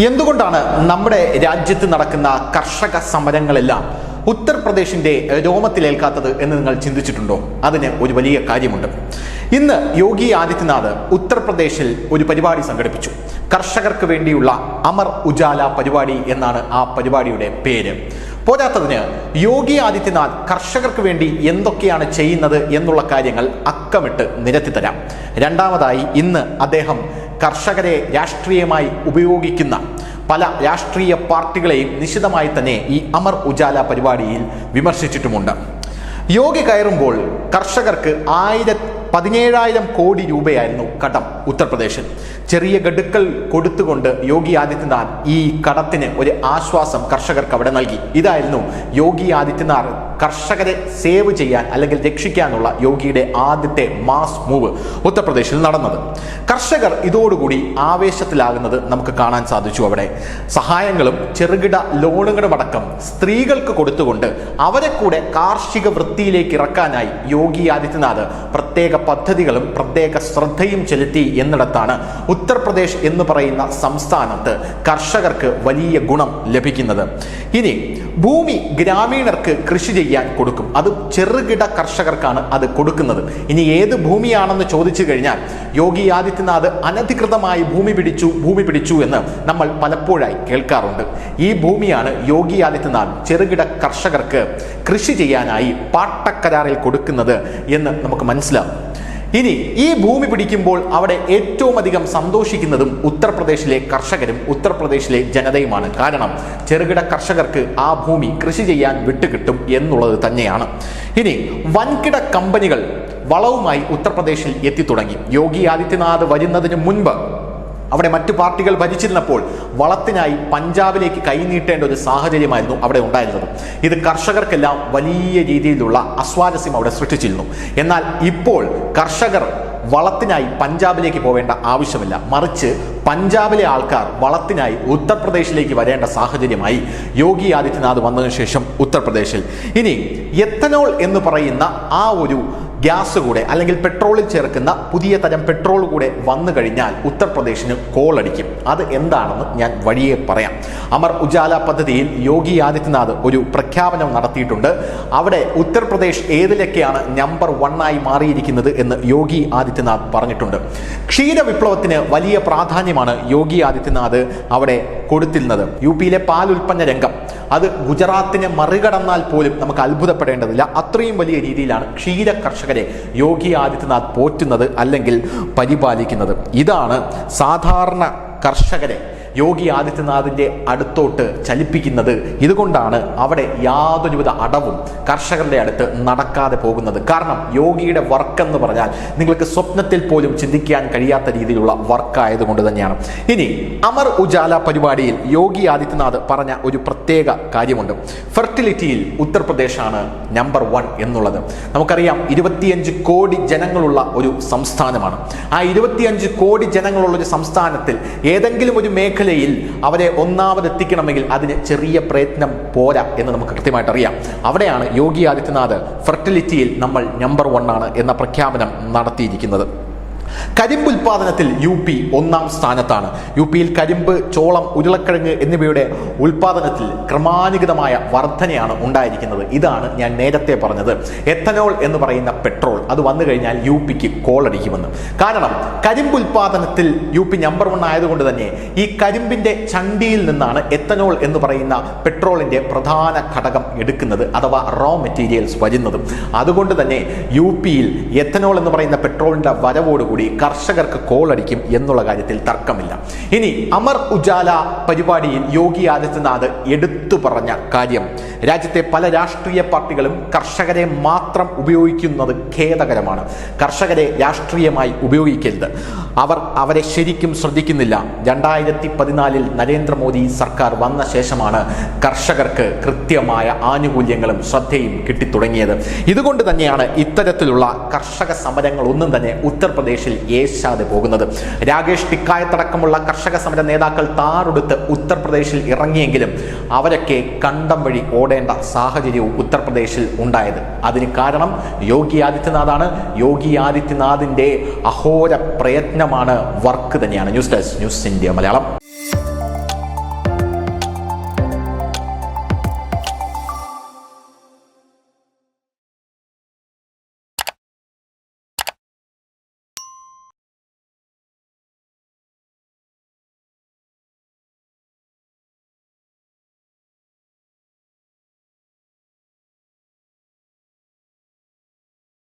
എന്തുകൊണ്ടാണ് നമ്മുടെ രാജ്യത്ത് നടക്കുന്ന കർഷക സമരങ്ങളെല്ലാം ഉത്തർപ്രദേശിന്റെ രോമത്തിലേൽക്കാത്തത് എന്ന് നിങ്ങൾ ചിന്തിച്ചിട്ടുണ്ടോ? അതിന് ഒരു വലിയ കാര്യമുണ്ട്. ഇന്ന് യോഗി ആദിത്യനാഥ് ഉത്തർപ്രദേശിൽ ഒരു പരിപാടി സംഘടിപ്പിച്ചു. കർഷകർക്ക് വേണ്ടിയുള്ള അമർ ഉജാല പരിപാടി എന്നാണ് ആ പരിപാടിയുടെ പേര്. പോരാത്തതിന് യോഗി ആദിത്യനാഥ് കർഷകർക്ക് വേണ്ടി എന്തൊക്കെയാണ് ചെയ്യുന്നത് എന്നുള്ള കാര്യങ്ങൾ അക്കമിട്ട് നിരത്തി തരാം. രണ്ടാമതായി, ഇന്ന് അദ്ദേഹം കർഷകരെ രാഷ്ട്രീയമായി ഉപയോഗിക്കുന്ന പല രാഷ്ട്രീയ പാർട്ടികളെയും നിശിതമായി തന്നെ ഈ അമർ ഉജാല പരിപാടിയിൽ വിമർശിച്ചിട്ടുമുണ്ട്. യോഗി കയറുമ്പോൾ കർഷകർക്ക് 17,000 കോടി രൂപയായിരുന്നു കടം ഉത്തർപ്രദേശിൽ. ചെറിയ ഗഡുക്കൾ കൊടുത്തുകൊണ്ട് യോഗി ആദിത്യനാഥ് ഈ കടത്തിന് ഒരു ആശ്വാസം കർഷകർക്ക് അവിടെ നൽകി. ഇതായിരുന്നു യോഗി ആദിത്യനാഥ് കർഷകരെ സേവ് ചെയ്യാൻ അല്ലെങ്കിൽ രക്ഷിക്കാനുള്ള യോഗിയുടെ ആദ്യത്തെ മാസ് മൂവ് ഉത്തർപ്രദേശിൽ നടന്നത്. കർഷകർ ഇതോടുകൂടി ആവേശത്തിലാകുന്നത് നമുക്ക് കാണാൻ സാധിച്ചു. അവിടെ സഹായങ്ങളും ചെറുകിട ലോണുകളും അടക്കം സ്ത്രീകൾക്ക് കൊടുത്തുകൊണ്ട് അവരെ കൂടെ കാർഷിക വൃത്തിയിലേക്ക് ഇറക്കാനായി യോഗി ആദിത്യനാഥ് പ്രത്യേക പദ്ധതികളും പ്രത്യേക ശ്രദ്ധയും ചെലുത്തി എന്നിടത്താണ് ഉത്തർപ്രദേശ് എന്ന് പറയുന്ന സംസ്ഥാനത്ത് കർഷകർക്ക് വലിയ ഗുണം ലഭിക്കുന്നത്. ഇനി ഭൂമി ഗ്രാമീണർക്ക് കൃഷി ചെയ്യാൻ കൊടുക്കും. അത് ചെറുകിട കർഷകർക്കാണ് അത് കൊടുക്കുന്നത്. ഇനി ഏത് ഭൂമിയാണെന്ന് ചോദിച്ചു കഴിഞ്ഞാൽ യോഗി ആദിത്യനാഥ് അനധികൃതമായി ഭൂമി പിടിച്ചു എന്ന് നമ്മൾ പലപ്പോഴായി കേൾക്കാറുണ്ട്. ഈ ഭൂമിയാണ് യോഗി ആദിത്യനാഥ് ചെറുകിട കർഷകർക്ക് കൃഷി ചെയ്യാനായി പാട്ടക്കരാറിൽ കൊടുക്കുന്നത് എന്ന് നമുക്ക് മനസ്സിലാവും. ഇനി ഈ ഭൂമി പിടിക്കുമ്പോൾ അവിടെ ഏറ്റവും അധികം സന്തോഷിക്കുന്നതും ഉത്തർപ്രദേശിലെ കർഷകരും ഉത്തർപ്രദേശിലെ ജനതയുമാണ്. കാരണം ചെറുകിട കർഷകർക്ക് ആ ഭൂമി കൃഷി ചെയ്യാൻ വിട്ടുകിട്ടും എന്നുള്ളത് തന്നെയാണ്. ഇനി വൻകിട കമ്പനികൾ വളവുമായി ഉത്തർപ്രദേശിൽ എത്തിത്തുടങ്ങി. യോഗി ആദിത്യനാഥ് വരുന്നതിന് മുൻപ് അവിടെ മറ്റു പാർട്ടികൾ ഭരിച്ചിരുന്നപ്പോൾ വളത്തിനായി പഞ്ചാബിലേക്ക് കൈനീട്ടേണ്ട ഒരു സാഹചര്യമായിരുന്നു അവിടെ ഉണ്ടായിരുന്നത്. ഇത് കർഷകർക്കെല്ലാം വലിയ രീതിയിലുള്ള അസ്വാരസ്യം അവിടെ സൃഷ്ടിച്ചിരുന്നു. എന്നാൽ ഇപ്പോൾ കർഷകർ വളത്തിനായി പഞ്ചാബിലേക്ക് പോവേണ്ട ആവശ്യമില്ല. മറിച്ച് പഞ്ചാബിലെ ആൾക്കാർ വളത്തിനായി ഉത്തർപ്രദേശിലേക്ക് വരേണ്ട സാഹചര്യമായി യോഗി ആദിത്യനാഥ് വന്നതിനു ശേഷം ഉത്തർപ്രദേശിൽ. ഇനി എത്തനോൾ എന്ന് പറയുന്ന ആ ഒരു ഗ്യാസ് കൂടെ അല്ലെങ്കിൽ പെട്രോളിൽ ചേർക്കുന്ന പുതിയ തരം പെട്രോൾ കൂടെ വന്നു കഴിഞ്ഞാൽ ഉത്തർപ്രദേശിന് കോളടിക്കും. അത് എന്താണെന്ന് ഞാൻ വഴിയെ പറയാം. അമർ ഉജാല പദ്ധതിയിൽ യോഗി ആദിത്യനാഥ് ഒരു പ്രഖ്യാപനം നടത്തിയിട്ടുണ്ട്. അവിടെ ഉത്തർപ്രദേശ് ഏതിലൊക്കെയാണ് നമ്പർ 1 ആയി മാറിയിരിക്കുന്നത് എന്ന് യോഗി ആദിത്യനാഥ് പറഞ്ഞിട്ടുണ്ട്. ക്ഷീര വിപ്ലവത്തിന് വലിയ പ്രാധാന്യമാണ് യോഗി ആദിത്യനാഥ് അവിടെ കൊടുത്തിരുന്നത്. യുപിയിലെ പാൽ ഉൽപ്പന്ന രംഗം അത് ഗുജറാത്തിനെ മറികടന്നാൽ പോലും നമുക്ക് അത്ഭുതപ്പെടേണ്ടതില്ല. അത്രയും വലിയ രീതിയിലാണ് ക്ഷീര കർഷകരെ യോഗി ആദിത്യനാഥ് പോറ്റുന്നത് അല്ലെങ്കിൽ പരിപാലിക്കുന്നത്. ഇതാണ് സാധാരണ കർഷകരെ യോഗി ആദിത്യനാഥിന്റെ അടുത്തോട്ട് ചലിപ്പിക്കുന്നത്. ഇതുകൊണ്ടാണ് അവിടെ യാതൊരുവിധ അടവും കർഷകരുടെ അടുത്ത് നടക്കാതെ പോകുന്നത്. കാരണം യോഗിയുടെ വർക്ക് എന്ന് പറഞ്ഞാൽ നിങ്ങൾക്ക് സ്വപ്നത്തിൽ പോലും ചിന്തിക്കാൻ കഴിയാത്ത രീതിയിലുള്ള വർക്ക് ആയതുകൊണ്ട് തന്നെയാണ്. ഇനി അമർ ഉജാല പരിപാടിയിൽ യോഗി ആദിത്യനാഥ് പറഞ്ഞ ഒരു പ്രത്യേക കാര്യമുണ്ട്. ഫെർട്ടിലിറ്റിയിൽ ഉത്തർപ്രദേശാണ് നമ്പർ 1 എന്നുള്ളത്. നമുക്കറിയാം 25 കോടി ജനങ്ങളുള്ള ഒരു സംസ്ഥാനമാണ്. ആ 25 കോടി ജനങ്ങളുള്ള ഒരു സംസ്ഥാനത്തിൽ ഏതെങ്കിലും ഒരു മേഖലയിൽ അവരെ ഒന്നാമതെത്തിക്കണമെങ്കിൽ അതിന് ചെറിയ പ്രയത്നം പോരാ എന്ന് നമുക്ക് കൃത്യമായിട്ട് അറിയാം. അവിടെയാണ് യോഗി ആദിത്യനാഥ് ഫെർട്ടിലിറ്റിയിൽ നമ്മൾ നമ്പർ 1 ആണ് എന്ന പ്രഖ്യാപനം നടത്തിയിരിക്കുന്നത്. കരിമ്പ് ഉൽപാദനത്തിൽ UP 1-ാം സ്ഥാനത്താണ്. യുപിയിൽ കരിമ്പ്, ചോളം, ഉരുളക്കിഴങ്ങ് എന്നിവയുടെ ഉൽപാദനത്തിൽ ക്രമാനുഗതമായ വർധനയാണ് ഉണ്ടായിരിക്കുന്നത്. ഇതാണ് ഞാൻ നേരത്തെ പറഞ്ഞത്, എത്തനോൾ എന്ന് പറയുന്ന പെട്രോൾ അത് വന്നു കഴിഞ്ഞാൽ UPക്ക് കോളടിക്കുമെന്ന്. കാരണം കരിമ്പ് ഉൽപാദനത്തിൽ UP നമ്പർ 1 ആയതുകൊണ്ട് തന്നെ ഈ കരിമ്പിന്റെ ചണ്ടിയിൽ നിന്നാണ് എത്തനോൾ എന്ന് പറയുന്ന പെട്രോളിന്റെ പ്രധാന ഘടകം എടുക്കുന്നത്, അഥവാ റോ മെറ്റീരിയൽസ് വരുന്നതും. അതുകൊണ്ട് തന്നെ UPയിൽ എത്തനോൾ എന്ന് പറയുന്ന പെട്രോളിന്റെ വരവോടുകൂടി കർഷകർക്ക് കോളടിക്കും എന്നുള്ള കാര്യത്തിൽ തർക്കമില്ല. ഇനി അമർ ഉജാല പരിപാടിയിൽ യോഗി ആദിത്യനാഥ് എടുത്തു പറഞ്ഞ കാര്യം, രാജ്യത്തെ പല രാഷ്ട്രീയ പാർട്ടികളും കർഷകരെ മാത്രം ഉപയോഗിക്കുന്നത് ഖേദകരമാണ്. കർഷകരെ രാഷ്ട്രീയമായി ഉപയോഗിക്കരുത്. അവരെ ശരിക്കും ശ്രദ്ധിക്കുന്നില്ല. 2014 നരേന്ദ്രമോദി സർക്കാർ വന്ന ശേഷമാണ് കർഷകർക്ക് കൃത്യമായ ആനുകൂല്യങ്ങളും ശ്രദ്ധയും കിട്ടിത്തുടങ്ങിയത്. ഇതുകൊണ്ട് തന്നെയാണ് ഇത്തരത്തിലുള്ള കർഷക സമരങ്ങൾ ഒന്നും തന്നെ ഉത്തർപ്രദേശിൽ ഏശാതെ പോകുന്നത്. രാകേഷ് ടിക്കായത്തടക്കമുള്ള കർഷക സമര നേതാക്കൾ താറെടുത്ത് ഉത്തർപ്രദേശിൽ ഇറങ്ങിയെങ്കിലും അവരൊക്കെ കണ്ടം വഴി ഓടേണ്ട സാഹചര്യവും ഉത്തർപ്രദേശിൽ ഉണ്ടായത്. അതിന് കാരണം യോഗി ആദിത്യനാഥാണ്. യോഗി ആദിത്യനാഥിന്റെ അഹോര പ്രയത്നമാണ്, വർക്ക് തന്നെയാണ്. News desk, news India Malayalam.